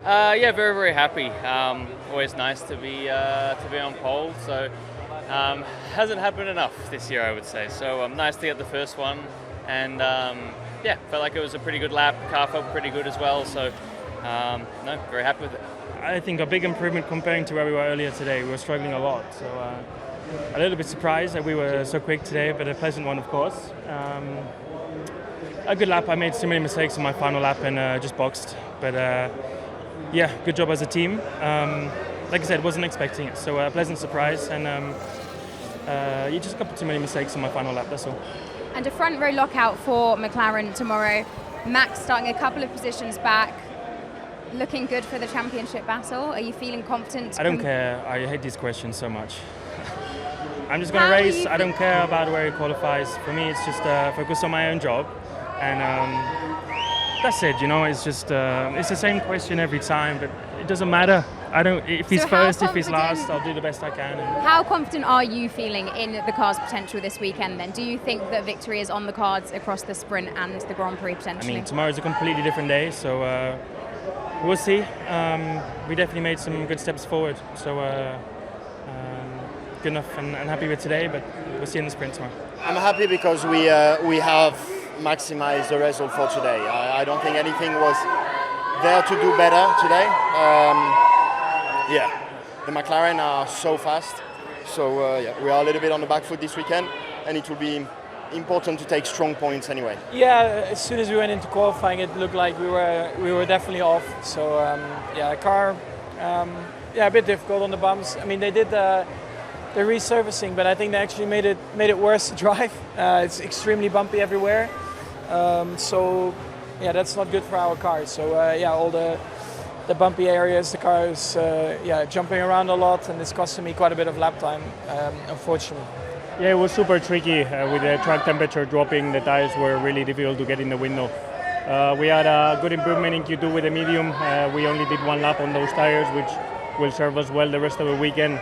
Yeah, very very happy. Always nice to be on pole. So hasn't happened enough this year, I would say. So nice to get the first one, and yeah, felt like it was a pretty good lap. The car felt pretty good as well. So no, very happy with it. I think a big improvement comparing to where we were earlier today. We were struggling a lot, so a little bit surprised that we were so quick today, but a pleasant one, of course. A good lap. I made so many mistakes on my final lap and just boxed, but yeah, good job as a team. Like I said, wasn't expecting it, so a pleasant surprise, and you just got too many mistakes on my final lap, that's all. And a front row lockout for McLaren tomorrow. Max starting a couple of positions back. Looking good for the championship battle. Are you feeling confident? I don't care. I hate these questions so much. I'm just going to race. I don't care about where he qualifies. For me, it's just focus on my own job. And that's it, you know. It's just it's the same question every time, but it doesn't matter. I don't. If he's first, if he's last, I'll do the best I can. How confident are you feeling in the car's potential this weekend then? Do you think that victory is on the cards across the sprint and the Grand Prix potentially? I mean, tomorrow's a completely different day, so we'll see. We definitely made some good steps forward, so good enough and happy with today, but we'll see in the sprint tomorrow. I'm happy because we have maximized the result for today. I don't think anything was there to do better today. Yeah, the McLaren are so fast, so yeah, we are a little bit on the back foot this weekend, and it will be important to take strong points anyway. Yeah, as soon as we went into qualifying, it looked like we were definitely off. So yeah, car, yeah, a bit difficult on the bumps. I mean, they did the resurfacing, but I think they actually made it worse to drive. It's extremely bumpy everywhere. So yeah, that's not good for our car. So yeah, all the bumpy areas, the car is yeah, jumping around a lot, and it's costing me quite a bit of lap time, unfortunately. Yeah, it was super tricky with the track temperature dropping. The tires were really difficult to get in the window. We had a good improvement in Q2 with the medium. We only did one lap on those tires, which will serve us well the rest of the weekend.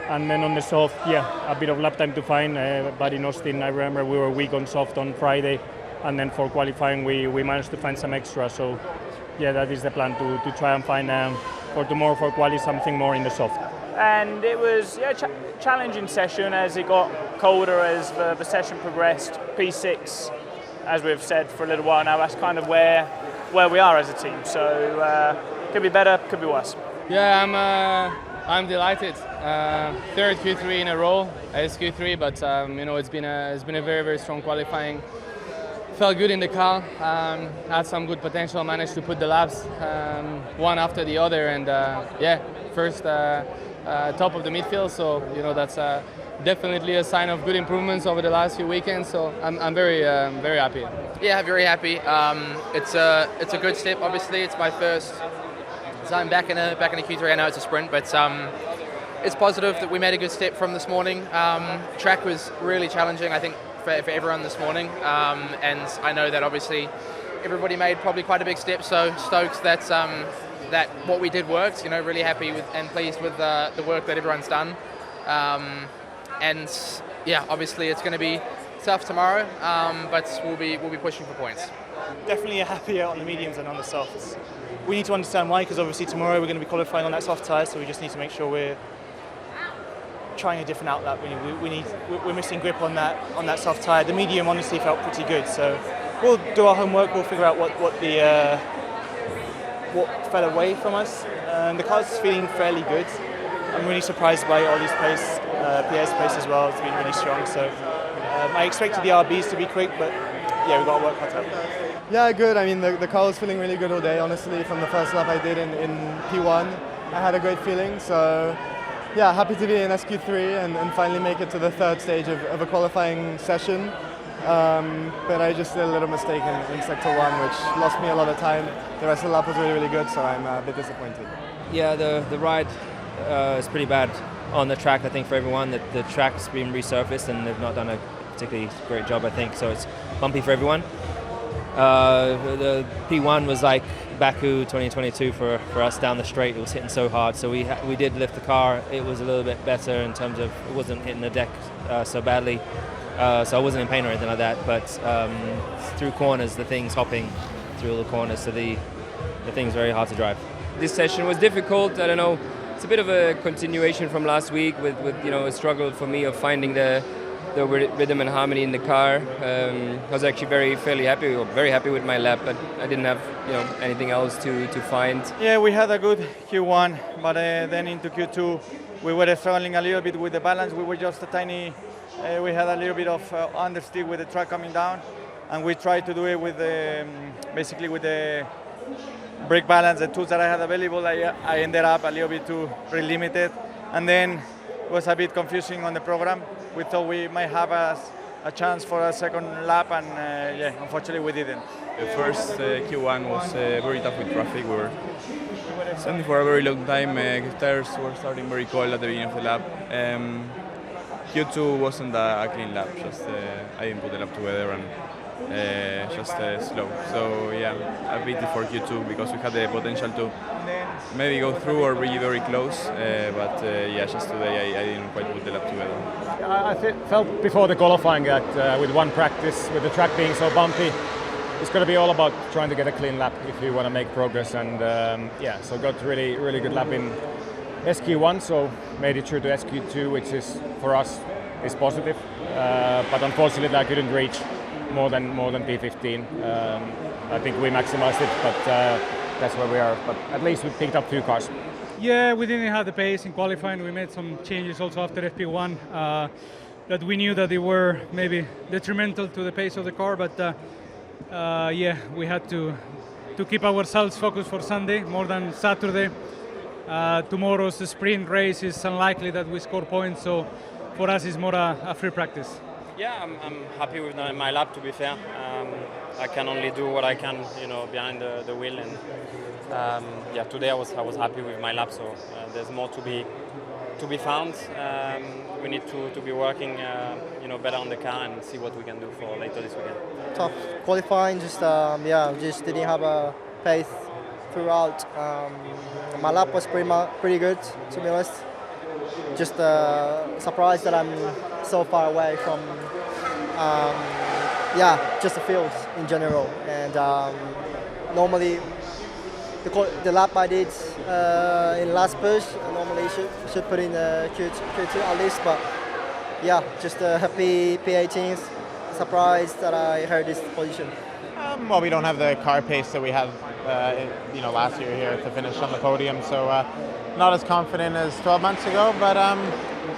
And then on the soft, yeah, a bit of lap time to find. But in Austin, I remember we were weak on soft on Friday, and then for qualifying we managed to find some extra. So yeah, that is the plan, to try and find for tomorrow for quali something more in the soft. And it was a challenging session as it got colder as the session progressed. P6, as we've said for a little while now, that's kind of where we are as a team. So could be better, could be worse. Yeah, I'm delighted. Third Q3 in a row as Q3, but you know, it's been a very very strong qualifying. Felt good in the car, had some good potential, managed to put the laps one after the other, and yeah, first top of the midfield, so you know, that's definitely a sign of good improvements over the last few weekends, so I'm very happy. Yeah, very happy. It's a good step, obviously. It's my first time back in a Q3. I know it's a sprint, but it's positive that we made a good step from this morning. Track was really challenging, I think, for everyone this morning, and I know that obviously everybody made probably quite a big step, so stoked that what we did worked. You know, really happy with and pleased with the work that everyone's done, and yeah, obviously it's going to be tough tomorrow, but we'll be pushing for points. Definitely happier on the mediums than on the softs. We need to understand why, because obviously tomorrow we're going to be qualifying on that soft tyre, so we just need to make sure we're trying a different outlap. We're missing grip on that soft tyre. The medium honestly felt pretty good, so we'll do our homework. We'll figure out what fell away from us. The car's feeling fairly good. I'm really surprised by Ollie's pace, Pierre's pace as well. It's been really strong. So I expected the RBs to be quick, but yeah, we've got to work hard out. Yeah, good. I mean, the car was feeling really good all day. Honestly, from the first lap I did in P1, I had a great feeling. So yeah, happy to be in SQ3 and finally make it to the third stage of a qualifying session. But I just did a little mistake in sector 1, which lost me a lot of time. The rest of the lap was really, really good, so I'm a bit disappointed. Yeah, the ride is pretty bad on the track, I think, for everyone. The track's been resurfaced and they've not done a particularly great job, I think, so it's bumpy for everyone. The P1 was like Baku 2022 for us down the straight. It was hitting so hard, so we did lift the car. It was a little bit better in terms of it wasn't hitting the deck so badly, so I wasn't in pain or anything like that, but through corners the thing's hopping through all the corners, so the thing's very hard to drive. this session was difficult. I don't know. It's a bit of a continuation from last week with a struggle for me of finding the rhythm and harmony in the car. I was actually very happy with my lap, but I didn't have anything else to find. Yeah, we had a good Q1, but then into Q2 we were struggling a little bit with the balance. We were just we had a little bit of understeer with the track coming down, and we tried to do it with basically with the brake balance, the tools that I had available. I ended up a little bit too limited, and then it was a bit confusing on the program. We thought we might have a chance for a second lap, and unfortunately we didn't. The first Q1 was very tough with traffic. We were standing for a very long time. Tires were starting very cold at the beginning of the lap. Q2 wasn't a clean lap, just I didn't put the lap together and just slow. So yeah, a pity for Q2 because we had the potential to maybe go through or be very close, but just today I didn't quite put the lap together. I felt before the qualifying that with one practice, with the track being so bumpy, it's going to be all about trying to get a clean lap if you want to make progress. And so got really good lap in SQ1, so made it through to SQ2, which is for us is positive. But unfortunately, I couldn't reach more than P15. I think we maximized it, but that's where we are. But at least we picked up 2 cars. Yeah, we didn't have the pace in qualifying. We made some changes also after FP1 that we knew that they were maybe detrimental to the pace of the car. But we had to keep ourselves focused for Sunday more than Saturday. Tomorrow's sprint race is unlikely that we score points, so for us it's more a free practice. Yeah, I'm happy with my lap, to be fair. I can only do what I can, behind the wheel, and today I was happy with my lap. So there's more to be found. We need to be working, better on the car and see what we can do for later this weekend. Tough qualifying, just didn't have a pace throughout. My lap was pretty good, to be honest. Just surprised that I'm so far away from just the field in general. And normally the lap I did in last push, I normally should put in Q2 at least. But just happy P18s. Surprised that I heard this position. Well, we don't have the car pace that we had, last year here to finish on the podium. So not as confident as 12 months ago. But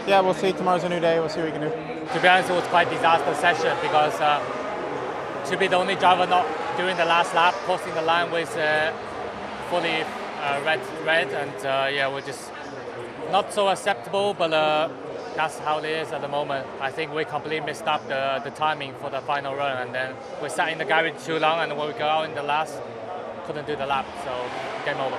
we'll see. Tomorrow's a new day. We'll see what we can do. To be honest, it was quite a disaster session because to be the only driver not during the last lap crossing the line with fully red, and we're just not so acceptable. But that's how it is at the moment. I think we completely missed up the timing for the final run, and then we sat in the garage too long, and when we go out in the last, couldn't do the lap, so game over.